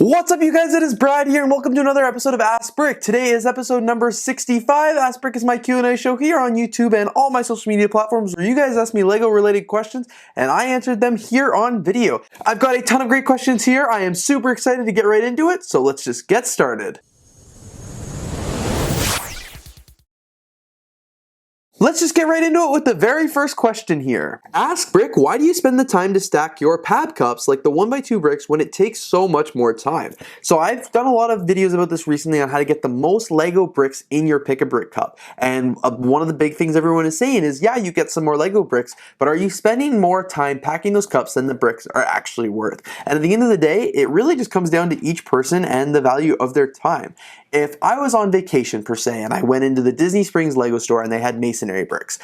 What's up, you guys? It is Brad here, and welcome to another episode of Ask Brick. Today is episode number 65. Ask Brick is my Q&A show here on YouTube and all my social media platforms where you guys ask me LEGO-related questions, and I answered them here on video. I've got a ton of great questions here. I am super excited to get right into it, so let's just get started. Let's just get right into it with the very first question here. Ask Brick, why do you spend the time to stack your pad cups like the 1x2 bricks when it takes so much more time? So I've done a lot of videos about this recently on how to get the most LEGO bricks in your pick-a-brick cup. And one of the big things everyone is saying is, yeah, you get some more LEGO bricks, but are you spending more time packing those cups than the bricks are actually worth? And at the end of the day, it really just comes down to each person and the value of their time. If I was on vacation per se and I went into the Disney Springs LEGO store and they had masonry bricks,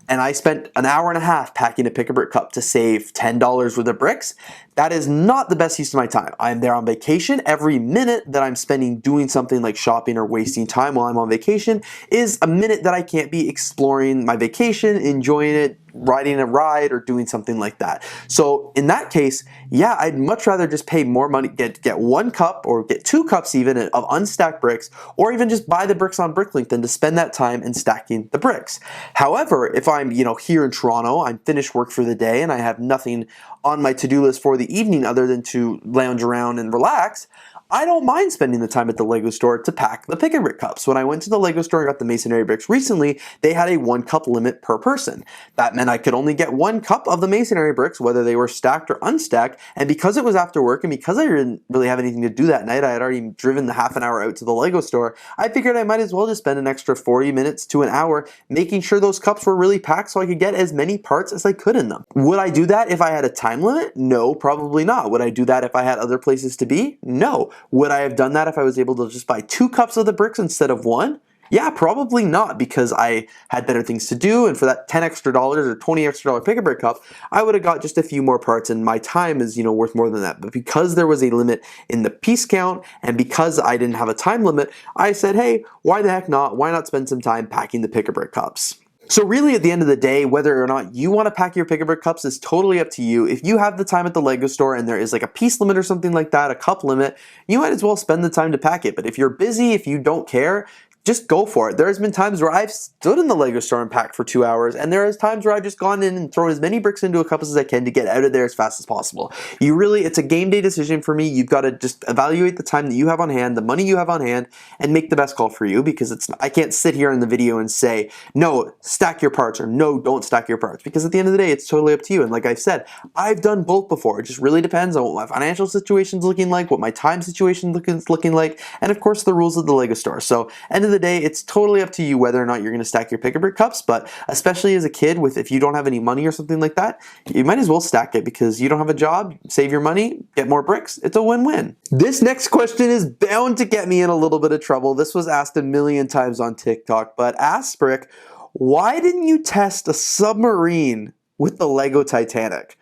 and I spent an hour and a half packing a pick-a-brick cup to save $10 worth of bricks, that is not the best use of my time. I'm there on vacation. Every minute that I'm spending doing something like shopping or wasting time while I'm on vacation is a minute that I can't be exploring my vacation, enjoying it, riding a ride, or doing something like that. So in that case, yeah, I'd much rather just pay more money, get one cup or get 2 cups even of unstacked bricks, or even just buy the bricks on Bricklink than to spend that time in stacking the bricks. However, if I'm here in Toronto, I'm finished work for the day and I have nothing on my to-do list for the evening other than to lounge around and relax, I don't mind spending the time at the LEGO store to pack the pick-a-brick cups. When I went to the LEGO store and got the masonry bricks recently, they had a 1 cup limit per person. That meant I could only get 1 cup of the masonry bricks, whether they were stacked or unstacked, and because it was after work and because I didn't really have anything to do that night, I had already driven the half an hour out to the LEGO store, I figured I might as well just spend an extra 40 minutes to an hour making sure those cups were really packed so I could get as many parts as I could in them. Would I do that if I had a time limit? No, probably not. Would I do that if I had other places to be? No. Would I have done that if I was able to just buy 2 cups of the bricks instead of 1? Yeah, probably not, because I had better things to do, and for that $10 extra or $20 extra pick-a-brick cup, I would have got just a few more parts, and my time is, worth more than that. But because there was a limit in the piece count, and because I didn't have a time limit, I said, hey, why the heck not? Why not spend some time packing the pick-a-brick cups? So really, at the end of the day, whether or not you want to pack your pick-a-brick cups is totally up to you. If you have the time at the LEGO store and there is like a piece limit or something like that, a cup limit, you might as well spend the time to pack it. But if you're busy, if you don't care, just go for it. There's been times where I've stood in the LEGO store and packed for 2 hours, and there is times where I've just gone in and thrown as many bricks into a cup as I can to get out of there as fast as possible. It's a game day decision for me. You've got to just evaluate the time that you have on hand, the money you have on hand, and make the best call for you, because I can't sit here in the video and say, no, stack your parts, or no, don't stack your parts, because at the end of the day, it's totally up to you. And like I've said, I've done both before. It just really depends on what my financial situation's looking like, what my time situation is looking like, and of course the rules of the LEGO store. So end of the day, it's totally up to you whether or not you're going to stack your pick-a-brick cups, but especially as a kid, if you don't have any money or something like that, you might as well stack it, because you don't have a job, save your money, get more bricks, it's a win-win. This next question is bound to get me in a little bit of trouble. This was asked a million times on TikTok, but Ask Brick, why didn't you test a submarine with the LEGO Titanic?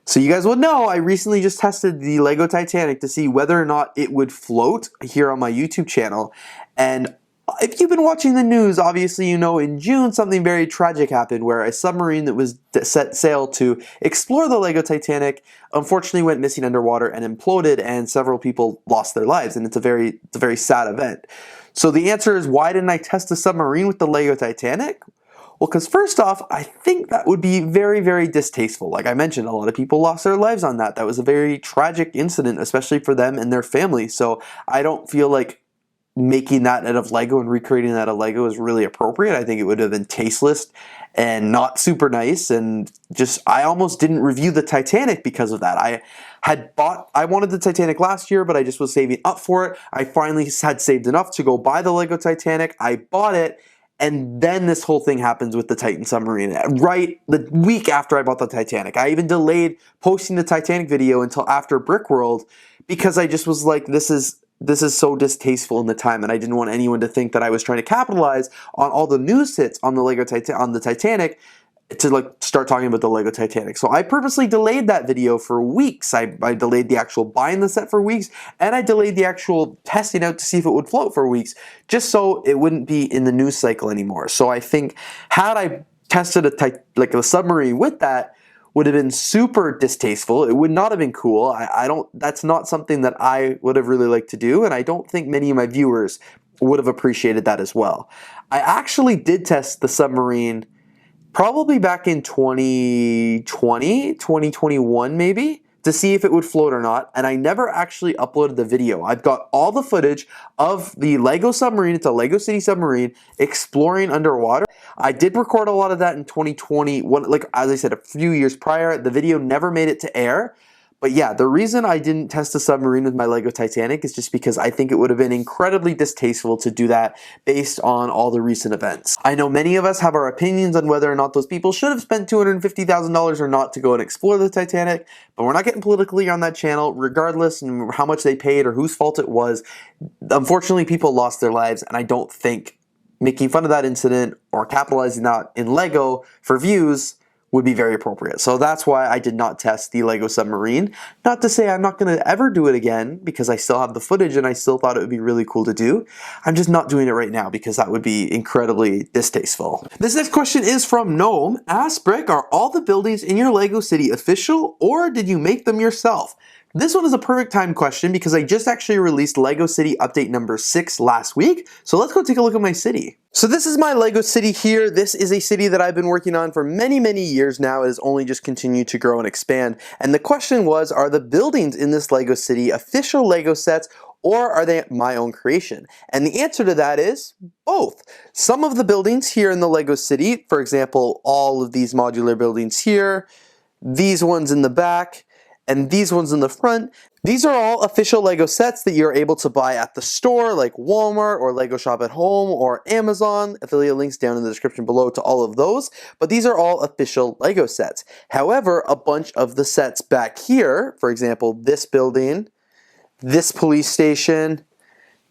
So you guys would know, I recently just tested the LEGO Titanic to see whether or not it would float here on my YouTube channel, and if you've been watching the news, obviously you know in June something very tragic happened where a submarine that was set sail to explore the LEGO Titanic unfortunately went missing underwater and imploded, and several people lost their lives, and it's a very sad event. So the answer is, why didn't I test a submarine with the LEGO Titanic? Well, because first off, I think that would be very distasteful. Like I mentioned, a lot of people lost their lives on that. That was a very tragic incident, especially for them and their family. So I don't feel like making that out of LEGO and recreating that out of LEGO is really appropriate. I think it would have been tasteless and not super nice, and I almost didn't review the Titanic because of that. I wanted the Titanic last year, but I just was saving up for it. I finally had saved enough to go buy the LEGO Titanic. I bought it, and then this whole thing happens with the Titan submarine. Right the week after I bought the Titanic. I even delayed posting the Titanic video until after Brickworld, because I just was like, this is so distasteful in the time, and I didn't want anyone to think that I was trying to capitalize on all the news hits on the Titanic to start talking about the LEGO Titanic. So I purposely delayed that video for weeks. I delayed the actual buying the set for weeks, and I delayed the actual testing out to see if it would float for weeks, just so it wouldn't be in the news cycle anymore. So I think had I tested a submarine with that, would have been super distasteful. It would not have been cool. That's not something that I would have really liked to do, and I don't think many of my viewers would have appreciated that as well. I actually did test the submarine probably back in 2020, 2021 maybe, to see if it would float or not, and I never actually uploaded the video. I've got all the footage of the LEGO submarine, it's a LEGO City submarine, exploring underwater. I did record a lot of that in 2020, like as I said, a few years prior. The video never made it to air. But yeah, the reason I didn't test a submarine with my LEGO Titanic is just because I think it would have been incredibly distasteful to do that based on all the recent events. I know many of us have our opinions on whether or not those people should have spent $250,000 or not to go and explore the Titanic, but we're not getting politically on that channel, regardless of how much they paid or whose fault it was. Unfortunately, people lost their lives, and I don't think making fun of that incident or capitalizing that in LEGO for views would be very appropriate. So that's why I did not test the LEGO submarine. Not to say I'm not going to ever do it again, because I still have the footage and I still thought it would be really cool to do. I'm just not doing it right now because that would be incredibly distasteful. This next question is from Gnome. Ask Brick, are all the buildings in your LEGO City official, or did you make them yourself? This one is a perfect time question because I just actually released LEGO City update number 6 last week. So let's go take a look at my city. So this is my LEGO City here. This is a city that I've been working on for many, many years now. It has only just continued to grow and expand. And the question was, are the buildings in this LEGO City official LEGO sets, or are they my own creation? And the answer to that is both. Some of the buildings here in the LEGO City, for example, all of these modular buildings here, these ones in the back, and these ones in the front, these are all official LEGO sets that you're able to buy at the store, like Walmart or LEGO Shop at Home or Amazon. Affiliate links down in the description below to all of those, but these are all official LEGO sets. However, a bunch of the sets back here, for example, this building, this police station,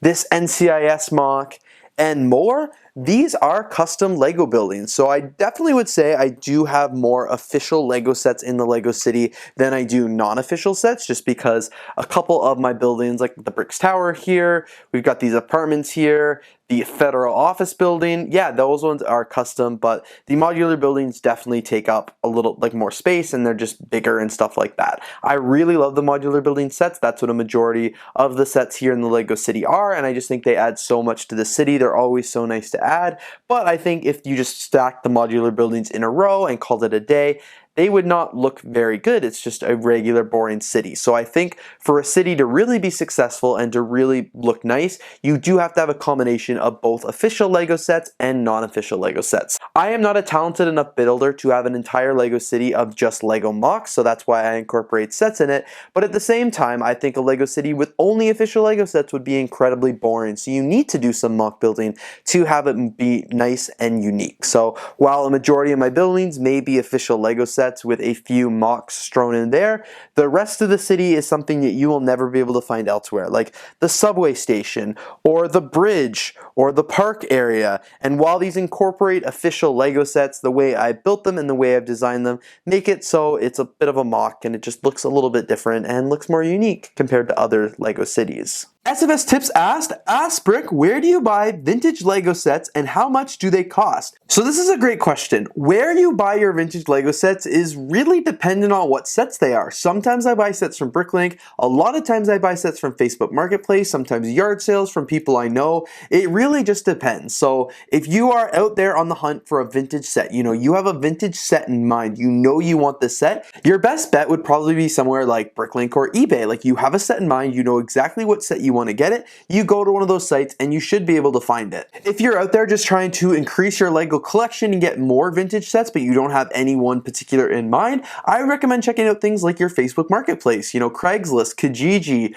this NCIS MOC, and more, these are custom LEGO buildings. So I definitely would say I do have more official LEGO sets in the LEGO City than I do non-official sets, just because a couple of my buildings, like the Bricks Tower here, we've got these apartments here, the federal office building, yeah, those ones are custom, but the modular buildings definitely take up a little more space, and they're just bigger and stuff like that. I really love the modular building sets. That's what a majority of the sets here in the LEGO City are, and I just think they add so much to the city. They're always so nice to add, but I think if you just stack the modular buildings in a row and called it a day, they would not look very good. It's just a regular boring city. So I think for a city to really be successful and to really look nice, you do have to have a combination of both official LEGO sets and non-official LEGO sets. I am not a talented enough builder to have an entire LEGO City of just LEGO MOCs, so that's why I incorporate sets in it. But at the same time, I think a LEGO City with only official LEGO sets would be incredibly boring. So you need to do some MOC building to have it be nice and unique. So while a majority of my buildings may be official LEGO sets, with a few MOCs strewn in there, the rest of the city is something that you will never be able to find elsewhere, like the subway station or the bridge or the park area. And while these incorporate official LEGO sets, the way I built them and the way I've designed them make it so it's a bit of a MOC and it just looks a little bit different and looks more unique compared to other LEGO cities. SFS Tips asked, ask Brick, where do you buy vintage LEGO sets and how much do they cost? So this is a great question. Where you buy your vintage LEGO sets is really dependent on what sets they are. Sometimes I buy sets from Bricklink, a lot of times I buy sets from Facebook Marketplace, sometimes yard sales from people I know. It really just depends. So if you are out there on the hunt for a vintage set, you have a vintage set in mind, you want this set, your best bet would probably be somewhere like Bricklink or eBay. Like you have a set in mind, you know exactly what set you want to get it, you go to one of those sites and you should be able to find it. If you're out there just trying to increase your LEGO collection and get more vintage sets, but you don't have any one particular in mind, I recommend checking out things like your Facebook Marketplace, Craigslist, Kijiji,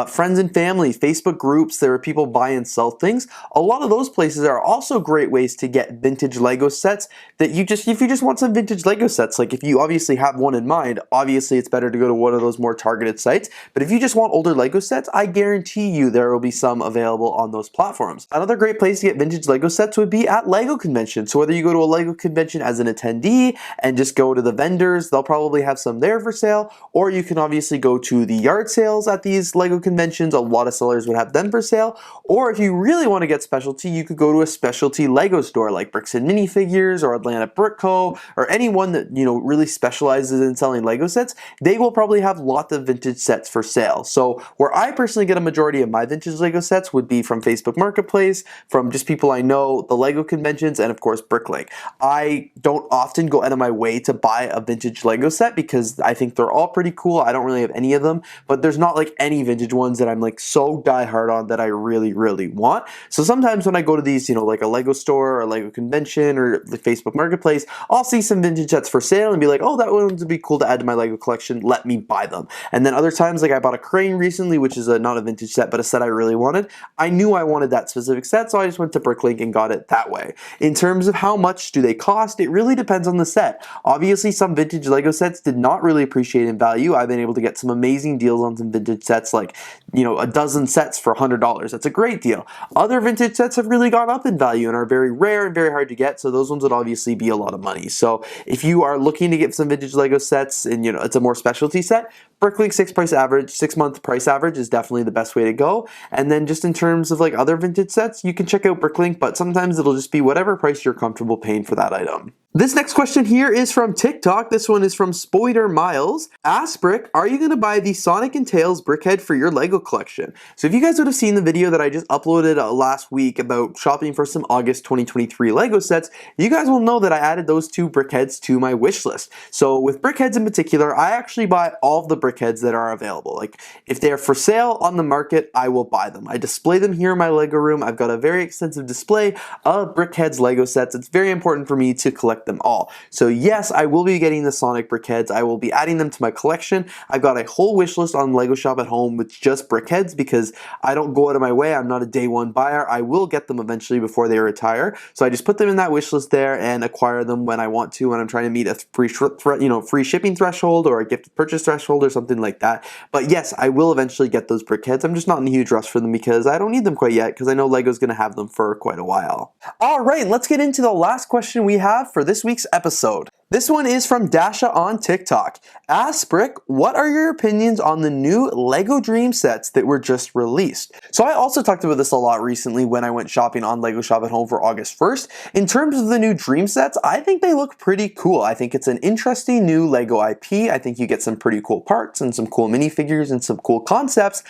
friends and family, Facebook groups, there are people buy and sell things. A lot of those places are also great ways to get vintage LEGO sets that if you just want some vintage LEGO sets, like if you obviously have one in mind, obviously it's better to go to one of those more targeted sites, but if you just want older LEGO sets, I guarantee guarantee you there will be some available on those platforms. Another great place to get vintage LEGO sets would be at LEGO conventions. So whether you go to a LEGO convention as an attendee and just go to the vendors, they'll probably have some there for sale, or you can obviously go to the yard sales at these LEGO conventions. A lot of sellers would have them for sale. Or if you really want to get specialty, you could go to a specialty LEGO store like Bricks and Minifigures or Atlanta Brick Co. or anyone that, you know, really specializes in selling LEGO sets. They will probably have lots of vintage sets for sale. So where I personally get a majority of my vintage LEGO sets would be from Facebook Marketplace, from just people I know, the LEGO conventions, and of course BrickLink. I don't often go out of my way to buy a vintage LEGO set because I think they're all pretty cool. I don't really have any of them, but there's not like any vintage ones that I'm like so die hard on that I really want. So sometimes when I go to these, you know, like a LEGO store or a LEGO convention or the Facebook Marketplace, I'll see some vintage sets for sale and be like, oh, that one would be cool to add to my LEGO collection, let me buy them. And then other times, like I bought a crane recently, which is not a vintage set, but a set I really wanted. I knew I wanted that specific set, so I just went to BrickLink and got it that way. In terms of how much do they cost, it really depends on the set. Obviously, some vintage LEGO sets did not really appreciate in value. I've been able to get some amazing deals on some vintage sets, like, you know, a dozen sets for $100. That's a great deal. Other vintage sets have really gone up in value and are very rare and very hard to get, so those ones would obviously be a lot of money. So if you are looking to get some vintage LEGO sets and, you know, it's a more specialty set, BrickLink 6-month price average is definitely the best way to go. And then just in terms of like other vintage sets, you can check out BrickLink, but sometimes it'll just be whatever price you're comfortable paying for that item. This next question here is from TikTok. This one is from Spoiler Miles. Ask Brick, are you going to buy the Sonic and Tails BrickHead for your LEGO collection? So if you guys would have seen the video that I just uploaded last week about shopping for some August 2023 LEGO sets, you guys will know that I added those two BrickHeads to my wish list. So with BrickHeads in particular, I actually buy all of the BrickHeads that are available. Like if they're for sale on the market, I will buy them. I display them here in my LEGO room. I've got a very extensive display of BrickHeads LEGO sets. It's very important for me to collect them all. So yes, I will be getting the Sonic BrickHeads. I will be adding them to my collection. I've got a whole wish list on LEGO Shop at Home with just BrickHeads because I don't go out of my way. I'm not a day one buyer. I will get them eventually before they retire. So I just put them in that wish list there and acquire them when I want to, when I'm trying to meet a free shipping threshold or a gifted purchase threshold or something like that. But yes, I will eventually get those BrickHeads. I'm just not in a huge rush for them because I don't need them quite yet because I know LEGO's going to have them for quite a while. All right, let's get into the last question we have for this week's episode. This one is from Dasha on TikTok. Ask Brick, what are your opinions on the new LEGO Dreamz sets that were just released? So I also talked about this a lot recently when I went shopping on LEGO Shop at Home for August 1st. In terms of the new Dreamz sets, I think they look pretty cool. I think it's an interesting new LEGO IP. I think you get some pretty cool parts and some cool minifigures and some cool concepts.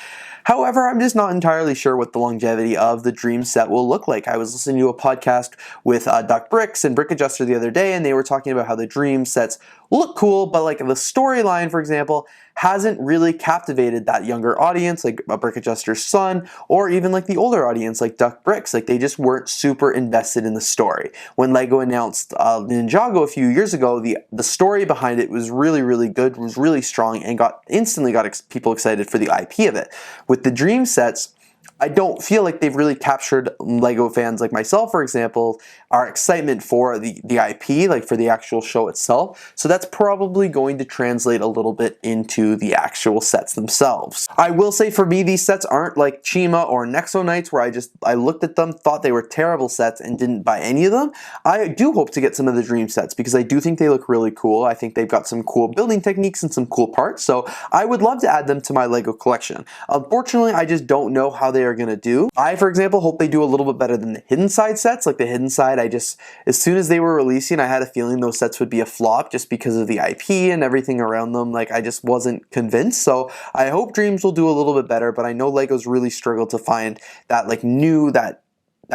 However, I'm just not entirely sure what the longevity of the Dreamz set will look like. I was listening to a podcast with Duck Bricks and Brick Adjuster the other day, and they were talking about how the Dreamz sets look cool, but like the storyline, for example, hasn't really captivated that younger audience, like a Brick Adjuster's son, or even like the older audience, like Duck Bricks. Like they just weren't super invested in the story. When LEGO announced Ninjago a few years ago, the story behind it was really good, was really strong, and instantly got people excited for the IP of it. With the Dreamz sets, I don't feel like they've really captured LEGO fans like myself, for example, our excitement for the IP, like for the actual show itself. So that's probably going to translate a little bit into the actual sets themselves. I will say for me, these sets aren't like Chima or Nexo Knights where I looked at them, thought they were terrible sets and didn't buy any of them. I do hope to get some of the Dreamz sets because I do think they look really cool. I think they've got some cool building techniques and some cool parts. So I would love to add them to my LEGO collection. Unfortunately, I just don't know how they are going to do. I, for example, hope they do a little bit better than the Hidden Side sets. Like the Hidden Side, as soon as they were releasing, I had a feeling those sets would be a flop just because of the IP and everything around them. Like I just wasn't convinced. So I hope Dreamz will do a little bit better, but I know LEGO's really struggled to find that like new, that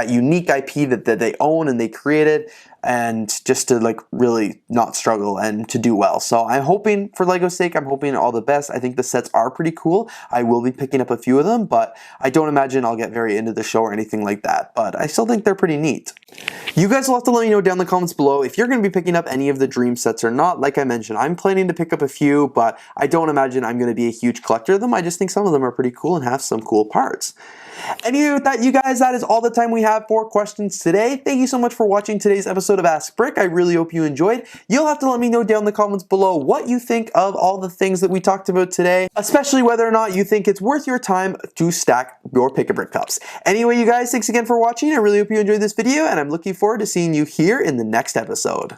unique IP that they own and they created, and just to like really not struggle and to do well. So I'm hoping, for LEGO's sake, I'm hoping all the best. I think the sets are pretty cool. I will be picking up a few of them, but I don't imagine I'll get very into the show or anything like that, but I still think they're pretty neat. You guys will have to let me know down in the comments below if you're going to be picking up any of the Dreamz sets or not. Like I mentioned, I'm planning to pick up a few, but I don't imagine I'm going to be a huge collector of them. I just think some of them are pretty cool and have some cool parts. Anyway, with that, you guys, that is all the time we have for questions today. Thank you so much for watching today's episode episode of Ask Brick. I really hope you enjoyed. You'll have to let me know down in the comments below what you think of all the things that we talked about today, especially whether or not you think it's worth your time to stack your Pick-a-Brick cups. Anyway, you guys, thanks again for watching. I really hope you enjoyed this video, and I'm looking forward to seeing you here in the next episode.